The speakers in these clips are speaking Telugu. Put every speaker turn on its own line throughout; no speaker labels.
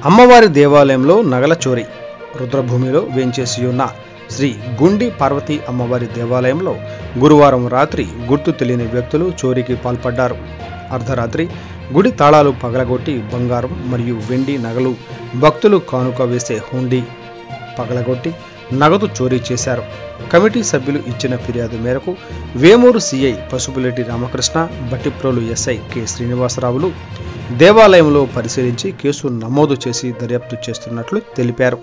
అమ్మవారి దేవాలయంలో నగల చోరీ. రుద్రభూమిలో వేంచేసి ఉన్న శ్రీ గుండి పార్వతీ అమ్మవారి దేవాలయంలో గురువారం రాత్రి గుర్తు తెలియని వ్యక్తులు చోరీకి పాల్పడ్డారు. అర్ధరాత్రి గుడి తాళాలు పగలగొట్టి బంగారం మరియు వెండి నగలు, భక్తులు కానుక వేసే హుండీ పగలగొట్టి నగదు చోరీ చేశారు. కమిటీ సభ్యులు ఇచ్చిన ఫిర్యాదు మేరకు Vemuru CI Pasupuleti Ramakrishna, Battiprolu SI K శ్రీనివాసరావులు దేవాలయంలో పరిశీలించి కేసు నమోదు చేసి దర్యాప్తు చేస్తున్నట్లు తెలిపారు.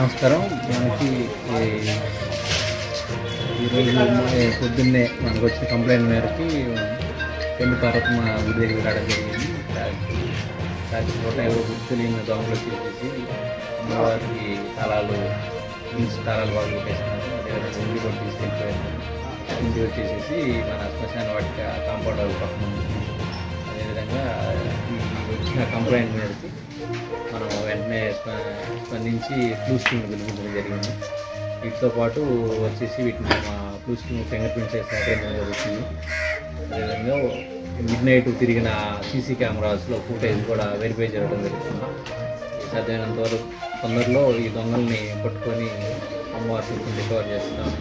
నమస్కారం. మనకి ఈరోజు పొద్దున్నే మనకు వచ్చిన కంప్లైంట్ మేరకు పెళ్లి పార్వతమ్మ గుడి దగ్గర రావడం జరిగింది. రాత్రి పూట ఎవరో గుర్తులేని దొంగలు వచ్చేసి అమ్మవారికి తాళాలు బాగా కొట్టేస్తున్నారు. అదేవిధంగా ఇంటి కూడా తీసుకెళ్ళిపోయారు. ఇంటికి వచ్చేసేసి మన శ్మశాన వాటిక కాంపౌండ్ వాళ్ళు పక్కన ఉంది. అదేవిధంగా ఈ వచ్చిన కంప్లైంట్ మేరకు మనం వెంటనే స్పందించి ఫ్లూస్ టీమ్ పిలిపించడం జరిగింది. వీటితో పాటు వచ్చేసి వీటిని మా ఫ్లూస్ టీమ్ ఫింగర్ ప్రింట్స్ సేకరించడం జరుగుతుంది. అదేవిధంగా మిడ్ నైట్ తిరిగిన సీసీ కెమెరాస్లో ఫుటేజ్ కూడా వెరిఫై జరగడం జరుగుతుంది. సాధ్యమైనంత వరకు తొందరలో ఈ దొంగల్ని పట్టుకొని అమ్మవారి రికవర్ చేస్తామని